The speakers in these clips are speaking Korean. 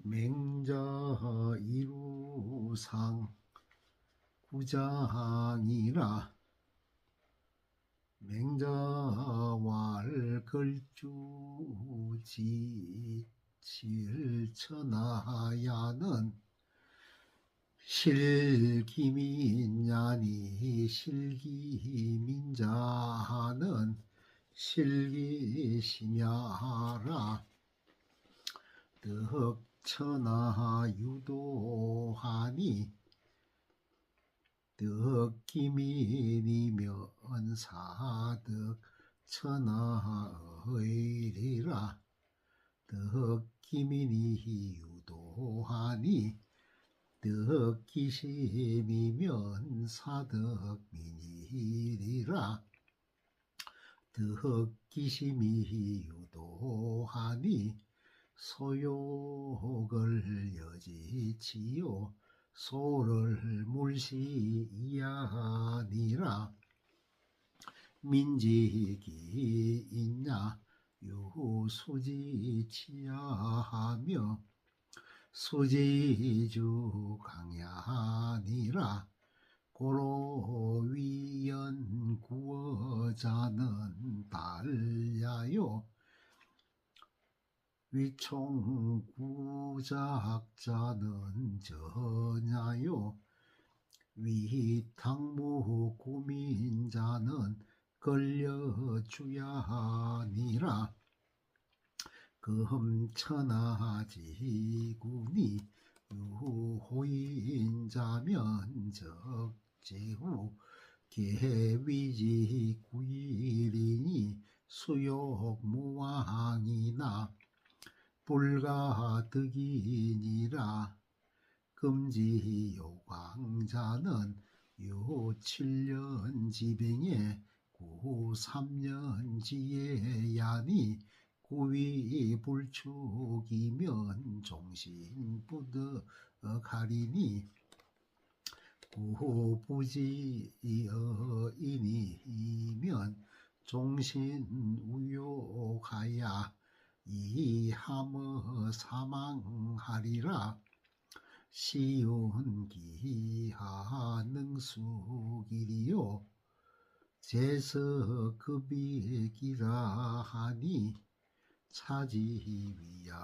맹자 이루상 구장이라 맹자왈 걸주지 칠천하야는 실기민야니 실기민자는 실기심야라 덕천하유도하니 덕기민이면 사덕천하의리라 덕기민이 유도하니 덕기심이면 사덕민이리라 덕기심이 유도하니 소욕을 여지치요 소를 물시이야니라 민직이 있냐 유수지치야하며 수지주 강야니라 고로위연 구어자는 달야요 위총구작자는 전야요 위탕무 구민자는 걸려주야니라 금천하지군이 유호인자면 적재후 계위지구일이니 수욕무왕이나 불가득이니라 금지요광자는 요7년 지병에 9-3년 지혜야니 구위불축이면 종신부득하리니 구부지어이니면 종신우욕하야 이함어 사망하리라 시운기하능수길이요 제석급이기라 하니 차지위야니라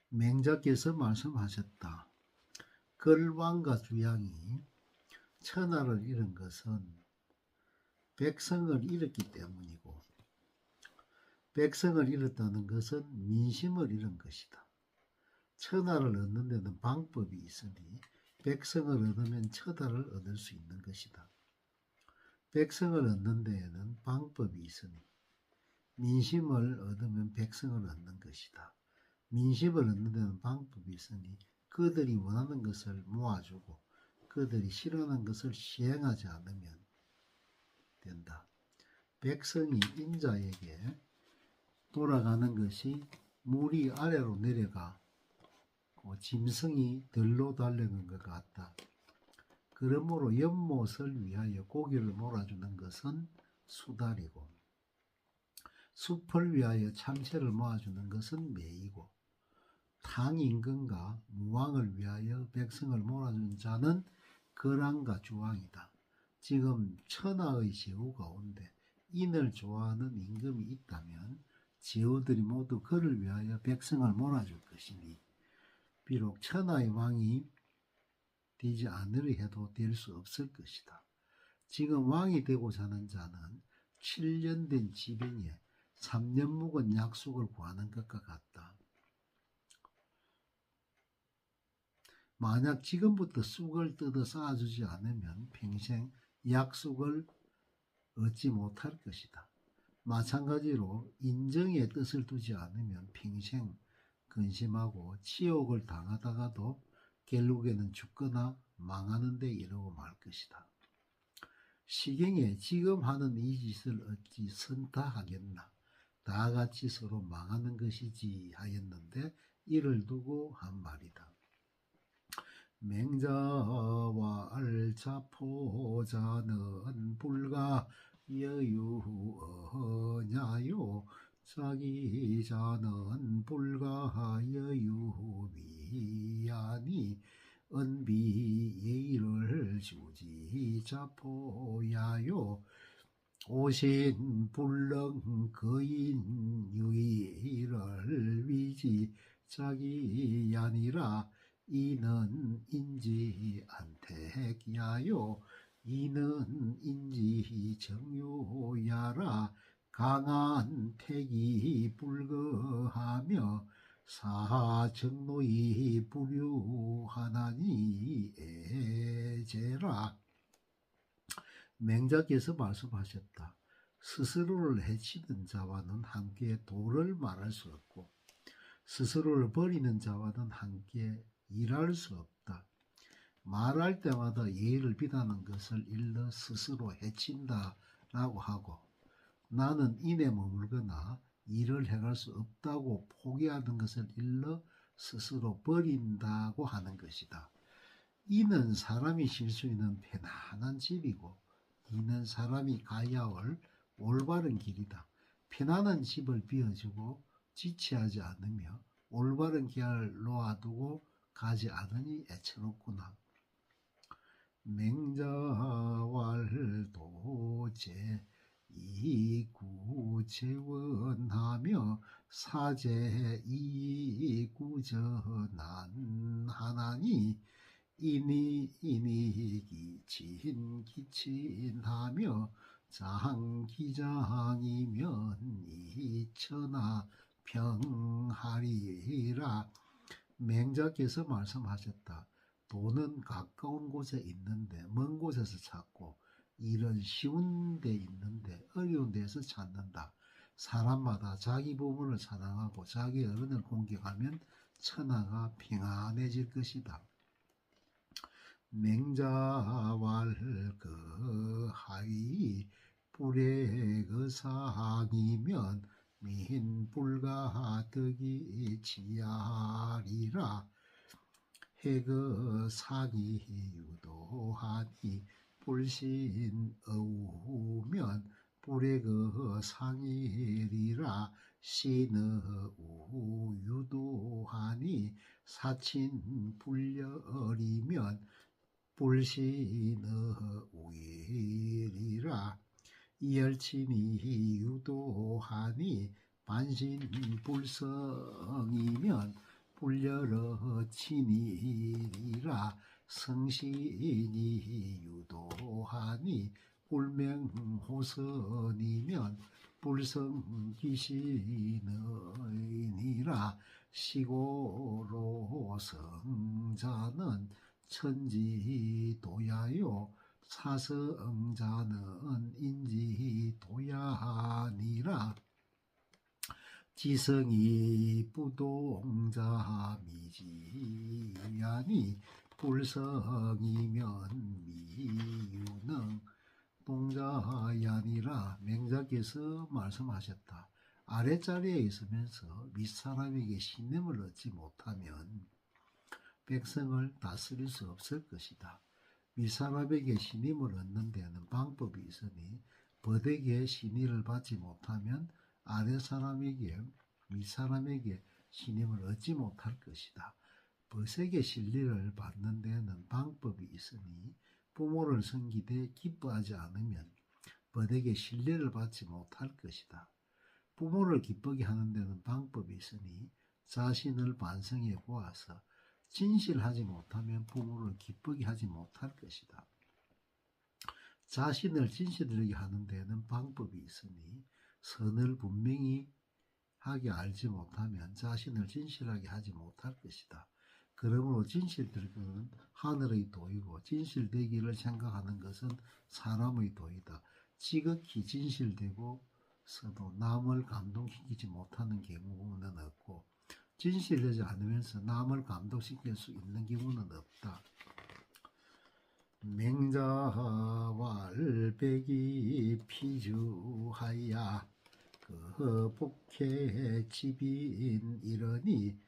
맹자께서 말씀하셨다. 걸왕과 주양이 천하를 잃은 것은 백성을 잃었기 때문이고 백성을 잃었다는 것은 민심을 잃은 것이다. 천하를 얻는 데는 방법이 있으니 백성을 얻으면 천하를 얻을 수 있는 것이다. 백성을 얻는 데에는 방법이 있으니 민심을 얻으면 백성을 얻는 것이다. 민심을 얻는 데는 방법이 있으니 그들이 원하는 것을 모아주고 그들이 싫어하는 것을 시행하지 않으면 된다. 백성이 인자에게 돌아가는 것이 물이 아래로 내려가 짐승이 들로 달리는 것 같다. 그러므로 연못을 위하여 고기를 몰아주는 것은 수달이고 숲을 위하여 참새를 모아주는 것은 매이고 탕임금과 무왕을 위하여 백성을 몰아주는 자는 거랑과 주왕이다. 지금 천하의 제후 가운데 인을 좋아하는 임금이 있다면 제후들이 모두 그를 위하여 백성을 몰아줄 것이니 비록 천하의 왕이 되지 않으려 해도 될 수 없을 것이다. 지금 왕이 되고자 하는 자는 7년 된 지병에 3년 묵은 약속을 구하는 것과 같다. 만약 지금부터 쑥을 뜯어 쌓아주지 않으면 평생 약속을 얻지 못할 것이다. 마찬가지로 인정의 뜻을 두지 않으면 평생 근심하고 치욕을 당하다가도 결국에는 죽거나 망하는 데 이르고 말 것이다. 시경에 지금 하는 이 짓을 어찌 선타하겠나. 다 같이 서로 망하는 것이지 하였는데 이를 두고 한 말이다. 맹자와 알자포자는 불가 여유어냐요 자기자는 불가여유미하니 은비예의를 주지 자포야요 오신불능 거인 유의를 위지 자기야니라 이는 인지 안택야요 이는 인지 정요야라 강한 택이 불거하며 사정노이 불유하나니 애제라. 맹자께서 말씀하셨다. 스스로를 해치는 자와는 함께 도를 말할 수 없고 스스로를 버리는 자와는 함께 일할 수 없다. 말할 때마다 예의를 비하는 것을 일러 스스로 해친다 라고 하고 나는 인에 머물거나 일을 해갈 수 없다고 포기하는 것을 일러 스스로 버린다고 하는 것이다. 이는 사람이 쉴 수 있는 편안한 집이고 이는 사람이 가야 할 올바른 길이다. 편안한 집을 비워주고 지체하지 않으며 올바른 길을 놓아두고 가지 않으니 애처롭구나. 맹자왈도제 이구재원하며 사제 이구전한하나니 이니 기친하며 장기장이면 이천하 평하리라. 맹자께서 말씀하셨다. 돈은 가까운 곳에 있는데 먼 곳에서 찾고 일은 쉬운 데 있는데 어려운 데서 찾는다. 사람마다 자기 부모를 사랑하고 자기 어른을 공경하면 천하가 평안해질 것이다. 맹자왈 그 하위 불의 그 상이면 민불가 득이 지하리라. 해그 상이 유도하니 불신 어우면 불의 그 상이리라. 신의 유도하니 사친 불열이면 불신의 우일이라. 이열친이 유도하니 반신불성이면 불열의 친이리라. 성신이 유도하니 불명호선이면 불성귀신이니라. 시고로 성자는 천지도야요 사성자는 인지도야니라. 지성이 부동자 미지야니 불성이면 미유능 동자야니라. 맹자께서 말씀하셨다. 아랫자리에 있으면서 윗사람에게 신임을 얻지 못하면 백성을 다스릴 수 없을 것이다. 윗사람에게 신임을 얻는 데는 방법이 있으니 버되게 신의를 받지 못하면 아랫사람에게 윗사람에게 신임을 얻지 못할 것이다. 벗에게 신뢰를 받는 데는 방법이 있으니 부모를 섬기되 기뻐하지 않으면 벗에게 신뢰를 받지 못할 것이다. 부모를 기쁘게 하는 데는 방법이 있으니 자신을 반성해 보아서 진실하지 못하면 부모를 기쁘게 하지 못할 것이다. 자신을 진실하게 하는 데는 방법이 있으니 선을 분명히 하게 알지 못하면 자신을 진실하게 하지 못할 것이다. 그러므로 진실되기는 하늘의 도이고 진실되기를 생각하는 것은 사람의 도이다. 지극히 진실되고서도 남을 감동시키지 못하는 경우는 없고 진실되지 않으면서 남을 감동시킬 수 있는 경우는 없다. 맹자왈백이 피주하야 그 복해 집인 이러니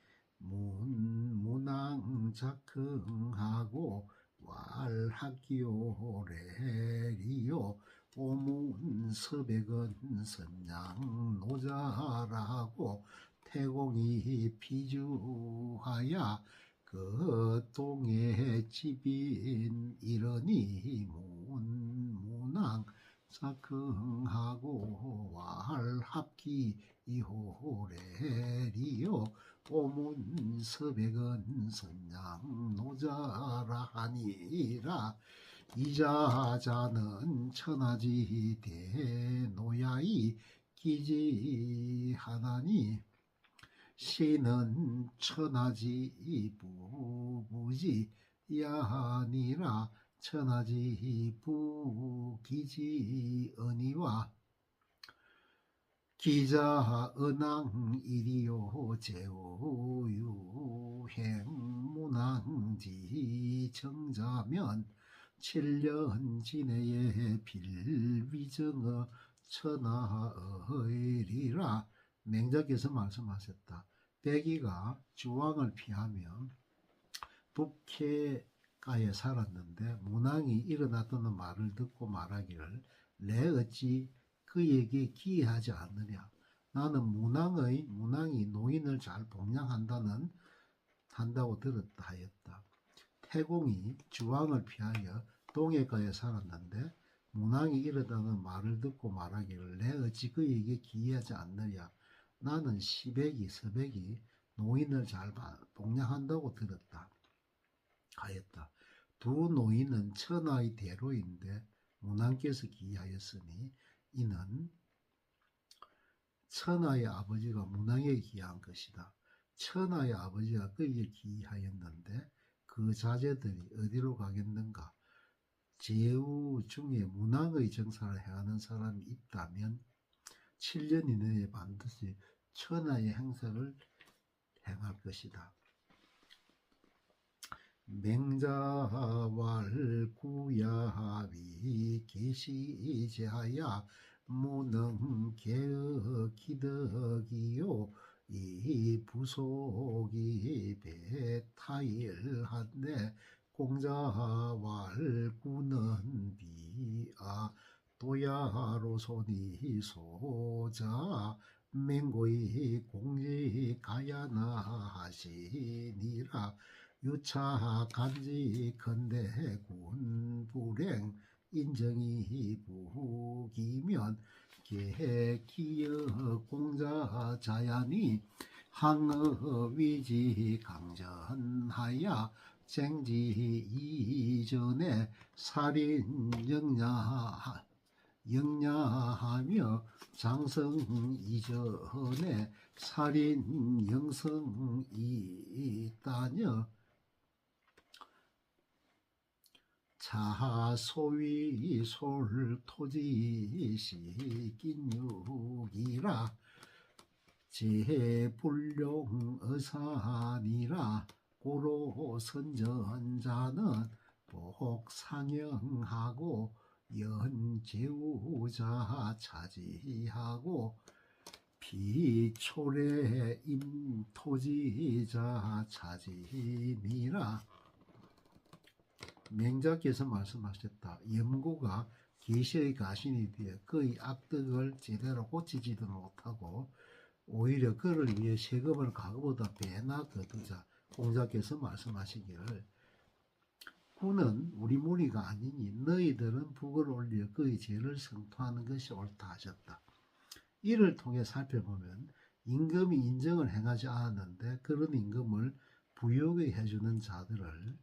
문왕작흥하고 왈학기오레리요 오문서백은 선양노자라고 태공이 피주하야 그 동의 집인 이러니 문문왕 사긍하고 왈합기 이호래리요 오문서백은 선양노자라 하니라 이자자는 천하지 대노야이 기지하나니 시는 천하지 부부지야니라 천하지 부기지언니와 기자 은왕이리요 제우유행문왕지 정자면 7년 지내에 빌위정어 천하의리라. 맹자께서 말씀하셨다. 백이가 주왕을 피하며 북해가에 살았는데 문왕이 일어났다는 말을 듣고 말하기를 내 어찌 그에게 기이하지 않느냐. 나는 문왕이 노인을 잘 한다고 들었다 하였다. 태공이 주왕을 피하여 동해가에 살았는데 문왕이 이르다는 말을 듣고 말하기를 내 어찌 그에게 기이하지 않느냐. 나는 서백이 노인을 잘 동냥한다고 들었다 하였다. 두 노인은 천하의 대로인데 문왕께서 기이하였으니 이는 천하의 아버지가 문왕에게 기이한 것이다. 천하의 아버지가 그에게 기이하였는데 그 자제들이 어디로 가겠는가? 제후 중에 문왕의 정사를 행하는 사람이 있다면 7년 이내에 반드시 천하의 행사를 행할 것이다. 맹자왈구야위 계시제하야 무능개의 기덕이요 이 부속이 배타일한데 공자왈구는 비아 도야로손이 소자 맹고의 공지 가야나 하시니라. 유차 간지 건대군 불행 인정이 부기면 계기여 공자 자야니 항의위지 강전하야 생지 이전에 살인 영야하며 장성 이전에 살인 영성이 있다녀 자소위 솔토지 시긴육이라 제불룡 어산이라 고로 선전자는 복상영하고 연제우자 차지하고 비초래 임토지자 차지니라. 맹자께서 말씀하셨다. 염구가 계시의 가신이 되어 그의 악덕을 제대로 고치지도 못하고 오히려 그를 위해 세금을 가그보다 배나 거두자. 공자께서 말씀하시기를 구는 우리 무리가 아니니 너희들은 북을 올려 그의 죄를 성토하는 것이 옳다 하셨다. 이를 통해 살펴보면 임금이 인정을 행하지 않았는데 그런 임금을 부유하게 해주는 자들을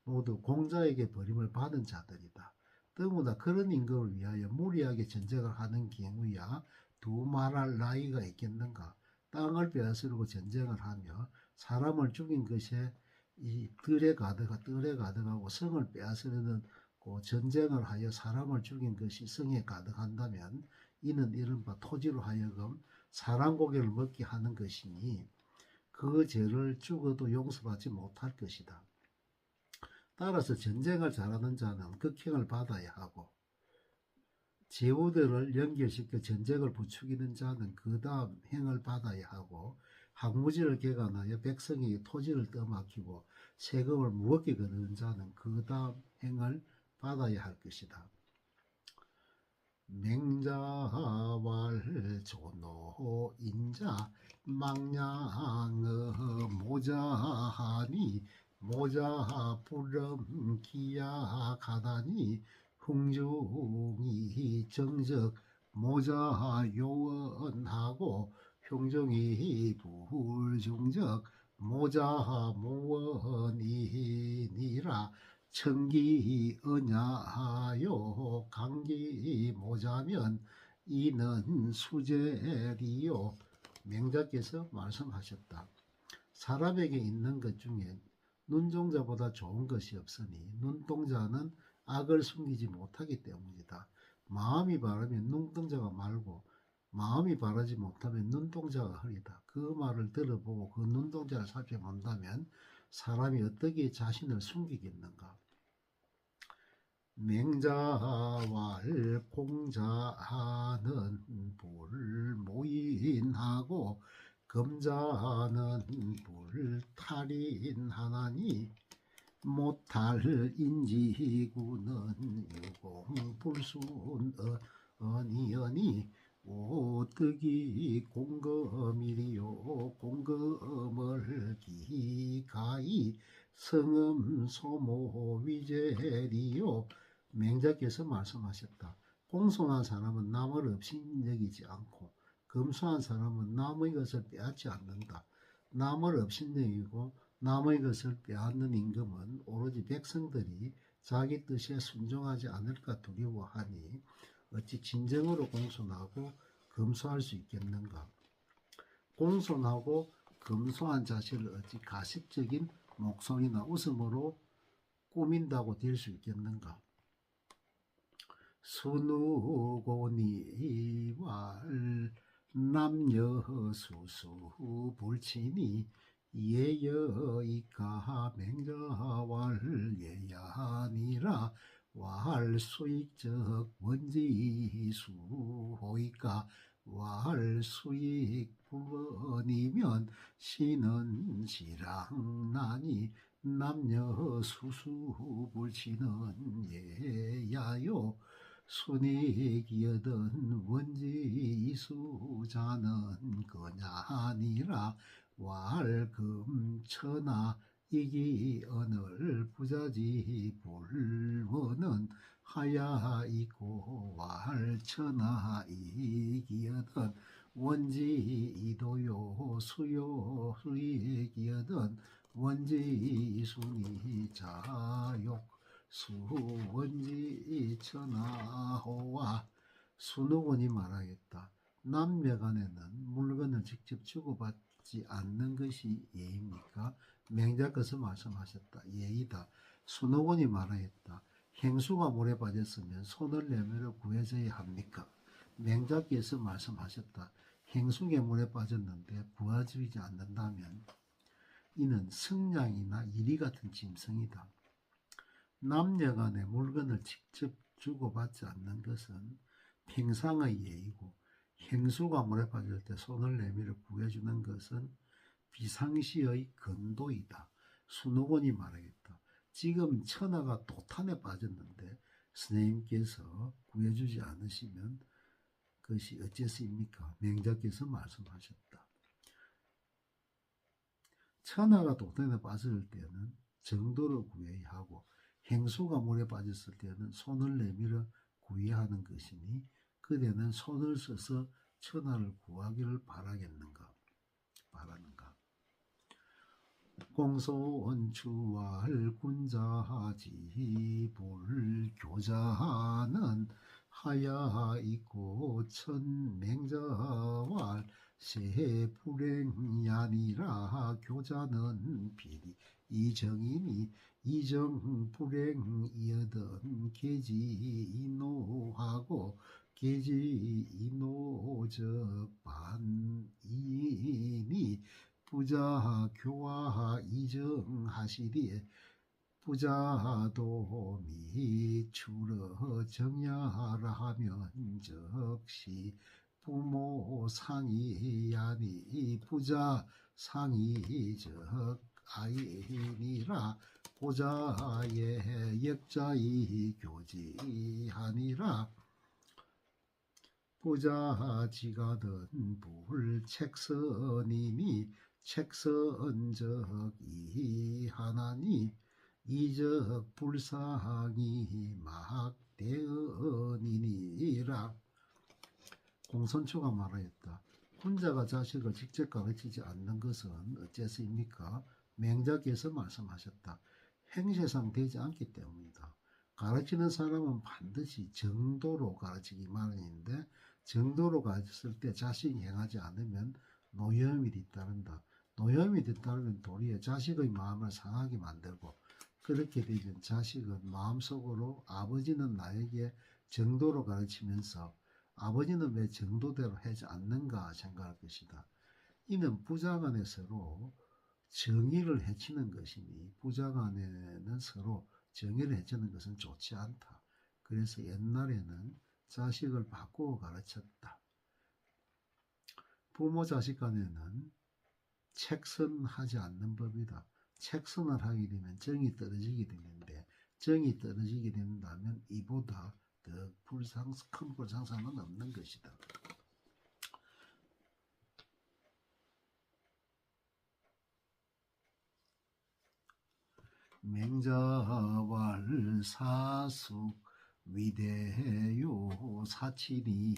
모두 공자에게 버림을 받은 자들이다. 더구나 그런 임금을 위하여 무리하게 전쟁을 하는 경우야 두말할 나이가 있겠는가. 땅을 빼앗으려고 전쟁을 하며 사람을 죽인 것에 이 뜰에 가득하고 성을 빼앗으려는 전쟁을 하여 사람을 죽인 것이 성에 가득한다면 이는 이른바 토지로 하여금 사람 고기를 먹게 하는 것이니 그 죄를 죽어도 용서받지 못할 것이다. 따라서 전쟁을 잘하는 자는 극형을 받아야 하고 제후들을 연결시켜 전쟁을 부추기는 자는 그 다음 행을 받아야 하고 항무지를 개간하여 백성에게 토지를 떠맡기고 세금을 무겁게 거두는 자는 그 다음 행을 받아야 할 것이다. 공자왈 조노 인자 망량어 모자하니 모자 부름 기약하다니 흥중이 정적 모자 요원하고 흉중이 불중적 모자 모원이니라 청기 언야하요 강기 모자면 이는 수제리요. 맹자께서 말씀하셨다. 사람에게 있는 것 중에 눈동자보다 좋은 것이 없으니 눈동자는 악을 숨기지 못하기 때문이다. 마음이 바르면 눈동자가 말고 마음이 바르지 못하면 눈동자가 흐리다. 그 말을 들어보고 그 눈동자를 살펴본다면 사람이 어떻게 자신을 숨기겠는가. 맹자왈 공자는 불모인하고 금자는 불탈인하나니 못할 인지구는 유공불순언이언이 오뜨기 공검이리요 공검을 기가이 성음 소모 위제리요. 맹자께서 말씀하셨다. 공손한 사람은 남을 업신여기지 않고 검소한 사람은 남의 것을 빼앗지 않는다. 남을 업신여기고 남의 것을 빼앗는 임금은 오로지 백성들이 자기 뜻에 순종하지 않을까 두려워하니 어찌 진정으로 공손하고 검소할 수 있겠는가. 공손하고 검소한 자신을 어찌 가식적인 목소리나 웃음으로 꾸민다고 될 수 있겠는가. 순우고니왈 남여수수 불치니 예여이까 맹자왈 예야니라 왈 수익적 원지수호이까 왈 수익 불원이면 시는 시랑나니 남녀수수 불치는 예야요. 순익이여든 원지이수자는 거냐니라 왈금천하 이기언을 부자지 불원은 하야이고 왈천하 이기여든 원지이도요 수요 수익이여든 원지이순이 자욕 수원지 천하호와. 순우군이 말하겠다. 남녀간에는 물건을 직접 주고받지 않는 것이 예입니까? 맹자께서 말씀하셨다. 예이다. 순우군이 말하겠다. 행수가 물에 빠졌으면 손을 내밀어 구해져야 합니까? 맹자께서 말씀하셨다. 행수가 물에 빠졌는데 구해지지 않는다면 이는 성냥이나 이리 같은 짐승이다. 남녀간의 물건을 직접 주고받지 않는 것은 평상의 예의고 행수가 물에 빠질 때 손을 내밀어 구해주는 것은 비상시의 건도이다. 순우군이 말하겠다. 지금 천하가 도탄에 빠졌는데 스님께서 구해주지 않으시면 그것이 어째서입니까? 맹자께서 말씀하셨다. 천하가 도탄에 빠질 때는 정도로 구해야 하고 행수가 물에 빠졌을 때는 손을 내밀어 구해야 하는 것이니 그대는 손을 써서 천하를 구하기를 바라는가. 공손추왈 군자지 불교자는 하야있고 천맹자왈 세불행야니라 교자는 비리 이정이니 이정불행이여든 계지이노하고 계지이노적반이니 부자 교화 이정하시리에 부자도 미추러 정야라 하면 적시 부모 상이야니 부자 상이적 아이니라 고자의 역자이 교지하니라. 부자지가든 불책선이니 책선적이 하나니 이적 불상이 막대언이니라. 공손초가 말하였다. 혼자가 자식을 직접 가르치지 않는 것은 어째서입니까? 맹자께서 말씀하셨다. 행세상 되지 않기 때문이다. 가르치는 사람은 반드시 정도로 가르치기 마련인데 정도로 가르쳤을 때 자신이 행하지 않으면 노여움이 뒤따른다. 노여움이 뒤따르면 도리어 자식의 마음을 상하게 만들고 그렇게 되면 자식은 마음속으로 아버지는 나에게 정도로 가르치면서 아버지는 왜 정도대로 하지 않는가 생각할 것이다. 이는 부자간에 서로 정의를 해치는 것이니 부자간에는 서로 정의를 해치는 것은 좋지 않다. 그래서 옛날에는 자식을 바꾸어 가르쳤다. 부모 자식 간에는 책선하지 않는 법이다. 책선을 하게 되면 정이 떨어지게 되는데 정이 떨어지게 된다면 이보다 더 큰 불상사는 없는 것이다. 맹자왈 사숙 위대요 사친이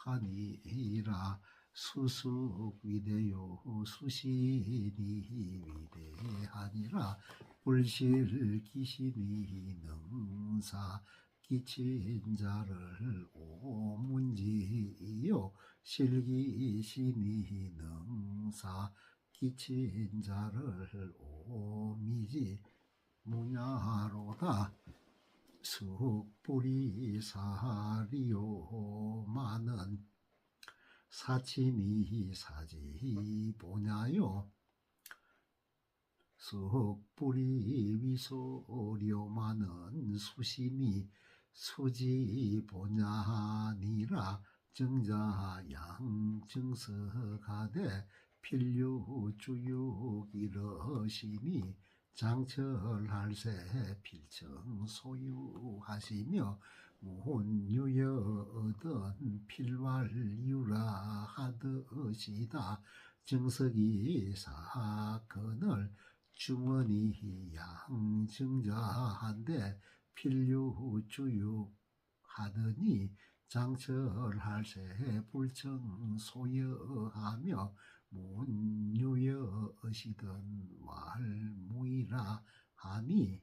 위대하니라. 수숙 위대요 수신이 위대하니라. 불실기신이 능사 끼친 자를 오문지요 실기신이 능사 끼친 자를 오미지 무냐로다. 숙불이 사리요 많은 사친이 사지 보냐요. 숙불이 위소리요 많은 수신이 수지 보냐니라. 정자양 정석하되 필류주육 이러시니 장철할세 필청 소유하시며 무혼유여든 필왈유라 하듯이다. 정석이 사건을 주머니 양정자한데 필류주육 하더니 장철할세 불청 소여하며 문유여시던 말무이라 하니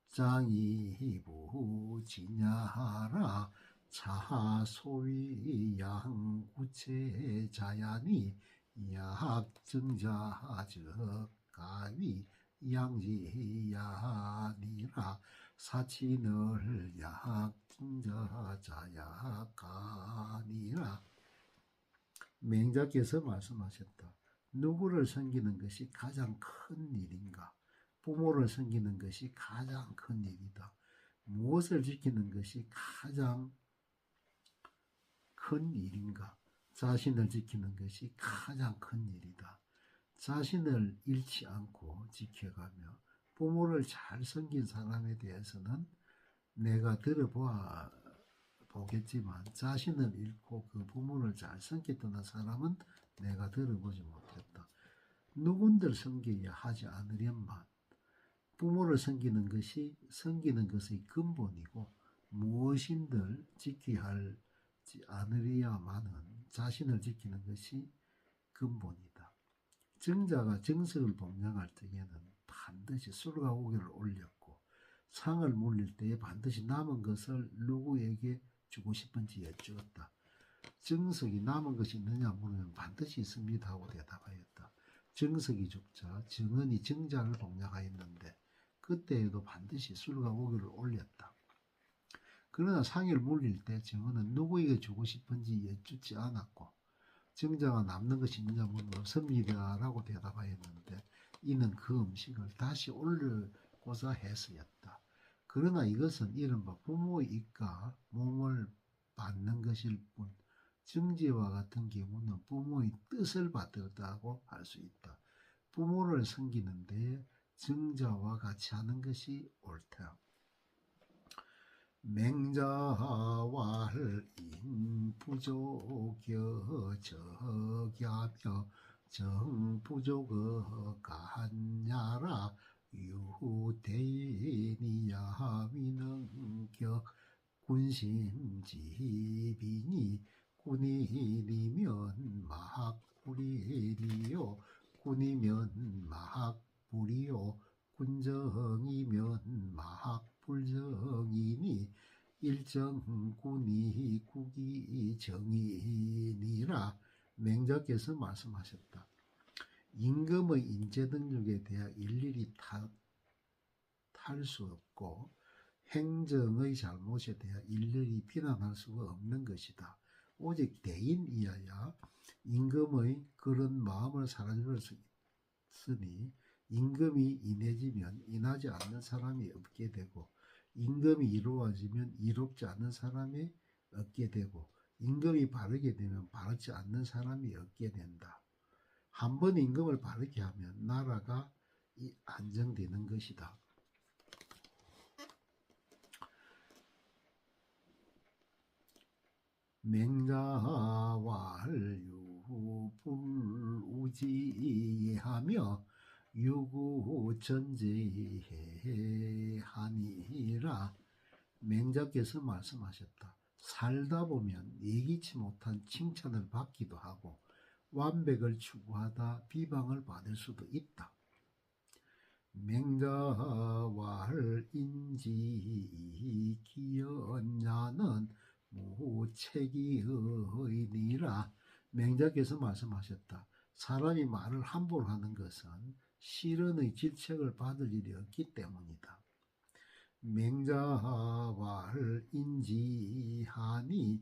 장이부 진야하라. 차소위 양구체자야니 약정자적 가위 양지야니라. 사친을 약정자자약가니라. 맹자께서 말씀하셨다. 누구를 섬기는 것이 가장 큰 일인가? 부모를 섬기는 것이 가장 큰 일이다. 무엇을 지키는 것이 가장 큰 일인가? 자신을 지키는 것이 가장 큰 일이다. 자신을 잃지 않고 지켜가며 부모를 잘 섬긴 사람에 대해서는 내가 보겠지만 자신을 잃고 그 부모를 잘 섬겼던 사람은 내가 들어보지 못했다. 누군들 섬겨야 하지 않으련만 부모를 섬기는 것이 섬기는 것의 근본이고 무엇인들 지켜야 하지 않으려야만은 자신을 지키는 것이 근본이다. 정자가 정석을 봉양할 때에는 반드시 술과 고기를 올렸고 상을 물릴 때에 반드시 남은 것을 누구에게 주고 싶은지 여쭈었다. 정석이 남은 것이 있느냐 물으면 반드시 있습니다 하고 대답하였다. 정석이 죽자 정은이 정자를 봉양하였는데 그때에도 반드시 술과 고기를 올렸다. 그러나 상을 물릴 때 정은은 누구에게 주고 싶은지 여쭙지 않았고 정자가 남는 것이 있느냐 물으면 없습니다 라고 대답하였는데 이는 그 음식을 다시 올리고자 해서였다. 그러나 이것은 이른바 부모의 입과 몸을 받는 것일 뿐 정제와 같은 경우는 부모의 뜻을 받았다고 할 수 있다. 부모를 섬기는 데 정자와 같이 하는 것이 옳다. 맹자왈인 부족여 적야며 정부족어 간야라 유대인이야 위능격 군심지비니 군인이면 마학불이니요 군이면 마학불이요 군정이면 마학불정이니 일정군이 국이 정인이라 맹자께서 말씀하셨다. 임금의 인재능력에 대해 일일이 탈 수 없고 행정의 잘못에 대해 일일이 비난할 수가 없는 것이다. 오직 대인이어야 임금의 그런 마음을 사라질 수 있으니 임금이 인해지면 인하지 않는 사람이 없게 되고 임금이 이루어지면 이롭지 않는 사람이 없게 되고 임금이 바르게 되면 바르지 않는 사람이 없게 된다. 한 번 임금을 바르게 하면 나라가 안정되는 것이다. 맹자왈유 불우지하며 유구전제하니라 맹자께서 말씀하셨다. 살다 보면 예기치 못한 칭찬을 받기도 하고 완벽을 추구하다 비방을 받을 수도 있다. 맹자왈인지 기연자는 무책이의니라 맹자께서 말씀하셨다. 사람이 말을 함부로 하는 것은 실언의 질책을 받을 일이 없기 때문이다. 맹자왈인지하니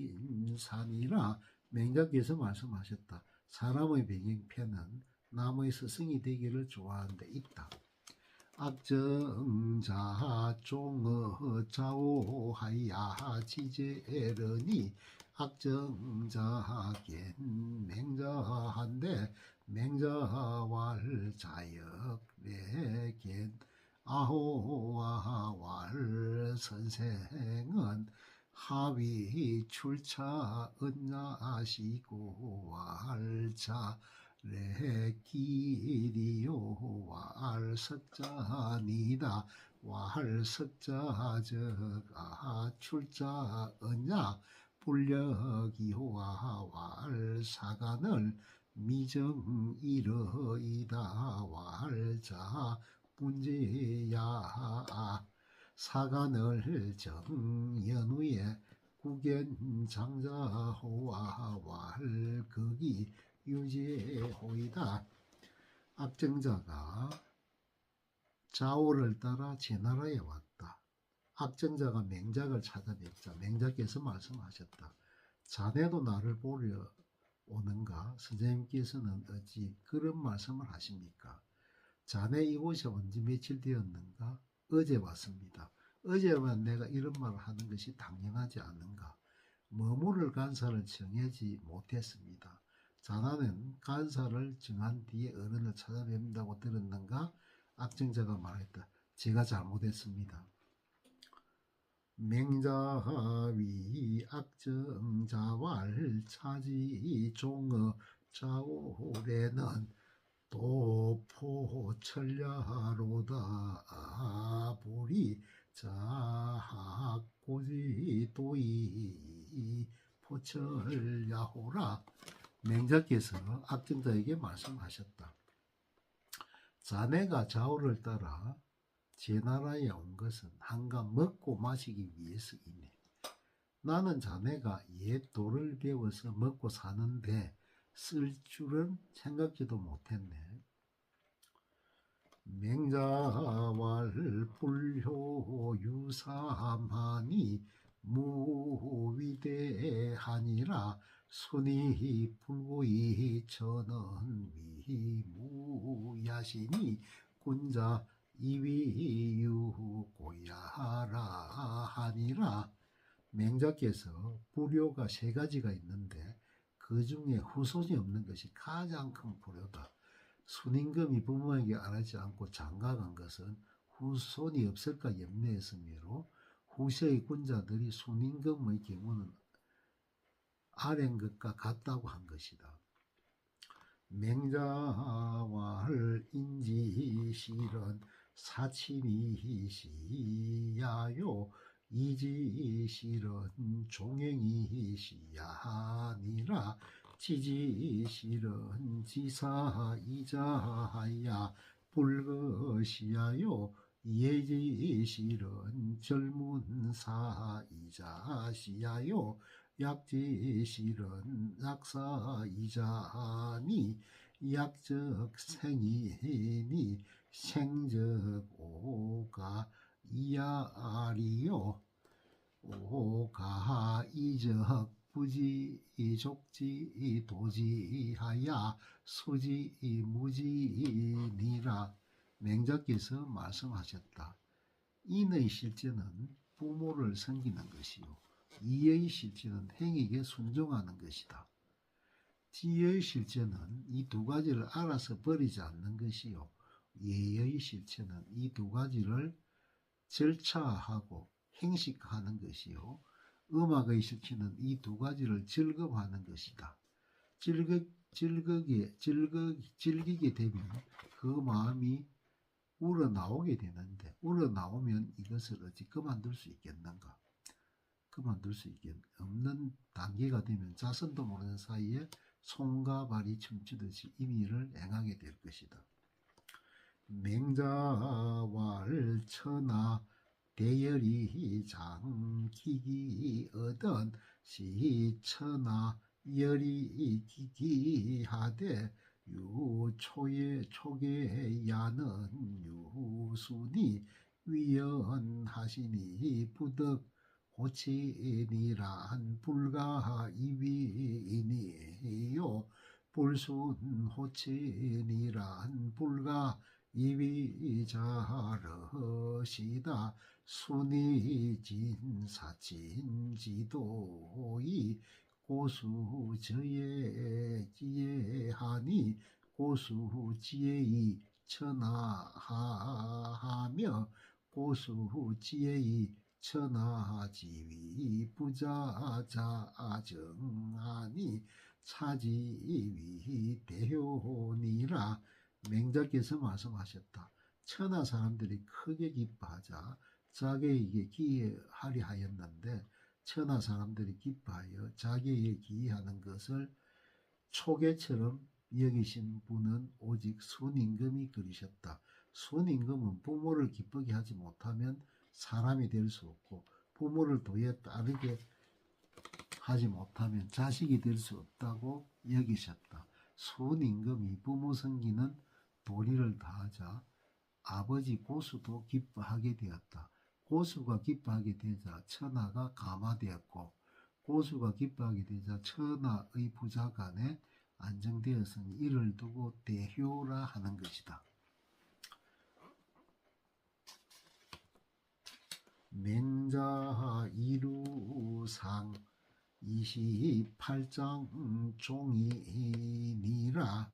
제호위인산이라 맹자께서 말씀하셨다. 사람의 배경편은 남의 스승이 되기를 좋아하는 데 있다. 악정자 종어 좌우하야 지제르니 악정자겐 맹자한데 맹자왈 자역례겐 아호와왈 선생은 하위 출차 은나시고 왈자 레기리요 왈 석자니다 왈 석자적아 출자 은야 불력이호와 왈 사간을 미정이러이다 왈자 문제야 사간을 정연후에 국연장자호와 왈 극이 유제호이다. 악정자가 좌우를 따라 제나라에 왔다. 악정자가 맹작을 찾아뵙자 맹자께서 말씀하셨다. 자네도 나를 보려 오는가? 선생님께서는 어찌 그런 말씀을 하십니까? 자네 이곳에 온 지 며칠 되었는가? 어제 왔습니다. 어제만 내가 이런 말을 하는 것이 당연하지 않은가? 머무를 간사를 정하지 못했습니다. 자나는 간사를 정한 뒤에 어른을 찾아뵙는다고 들었는가? 악정자가 말했다. 제가 잘못했습니다. 맹자위 악정자왈 차지 종어 좌우래는 도포천ля로다 보리 자학고지 도이 포철야호라 맹자께서 악정자에게 말씀하셨다. 자네가 좌우를 따라 제 나라에 온 것은 한간 먹고 마시기 위해서이네. 나는 자네가 옛 도를 배워서 먹고 사는데 쓸 줄은 생각지도 못했네. 맹자왈 불효 유삼하니 무위대하니라 순이 불고이 천은 미무야시니 군자 이위유 고야라 하니라 맹자께서 불효가 세 가지가 있는데 그 중에 후손이 없는 것이 가장 큰 불효다. 순임금이 부모에게 알지 않고 장가간 것은 후손이 없을까 염려했으므로 후세의 군자들이 순임금의 경우는 아래인 것과 같다고 한 것이다. 맹자왈 인지실은 사친이시야요 이지실은 종행이시야니라 지지실은 지사이자야 불것이야요 예지실은 젊은사이자시야요 약지실은 약사이자니 약적 생이니 생적 오가 이야리요 오가 이적 부지 족지 도지하야 수지 무지니라. 맹자께서 말씀하셨다. 인의 실제는 부모를 섬기는 것이요 이의 실제는 행에게 순종하는 것이다. 지의 실체는 이 두 가지를 알아서 버리지 않는 것이요 예의 실체는 이 두 가지를 절차하고 행식하는 것이요 음악의 실체는 이 두 가지를 즐거워하는 것이다. 즐기게 되면 그 마음이 우러나오게 되는데 우러나오면 이것을 어찌 그만둘 수 있겠는가? 그만둘 수 없는 단계가 되면 자선도 모르는 사이에 손과 발이 춤추듯이 임의를 행하게 될 것이다. 맹자왈 천하 대열이 장기기 얻은 시천하 열이 기기하되 초계야는 유순이 위연하시니 부득 호치니란 불가이비이니요 불순호치니란 불가이비자르시다. 순이진사친지도이 고수저예지예하니 고수지예이 천하하며 고수지예이 천하지위 부자자정하니 차지위 대효니라. 맹자께서 말씀하셨다. 천하 사람들이 크게 기뻐하자 자기에게 기여하려 하였는데 천하 사람들이 기뻐하여 자기에게 기여하는 것을 초계처럼 여기신 분은 오직 순임금이 그리셨다. 순임금은 부모를 기쁘게 하지 못하면 사람이 될 수 없고 부모를 도에 따르게 하지 못하면 자식이 될 수 없다고 여기셨다. 순임금이 부모 섬기는 도리를 다하자 아버지 고수도 기뻐하게 되었다. 고수가 기뻐하게 되자 천하가 감화되었고 고수가 기뻐하게 되자 천하의 부자 간에 안정되었으니 이를 두고 대효라 하는 것이다. 맹자 이루상 28장 종이니라.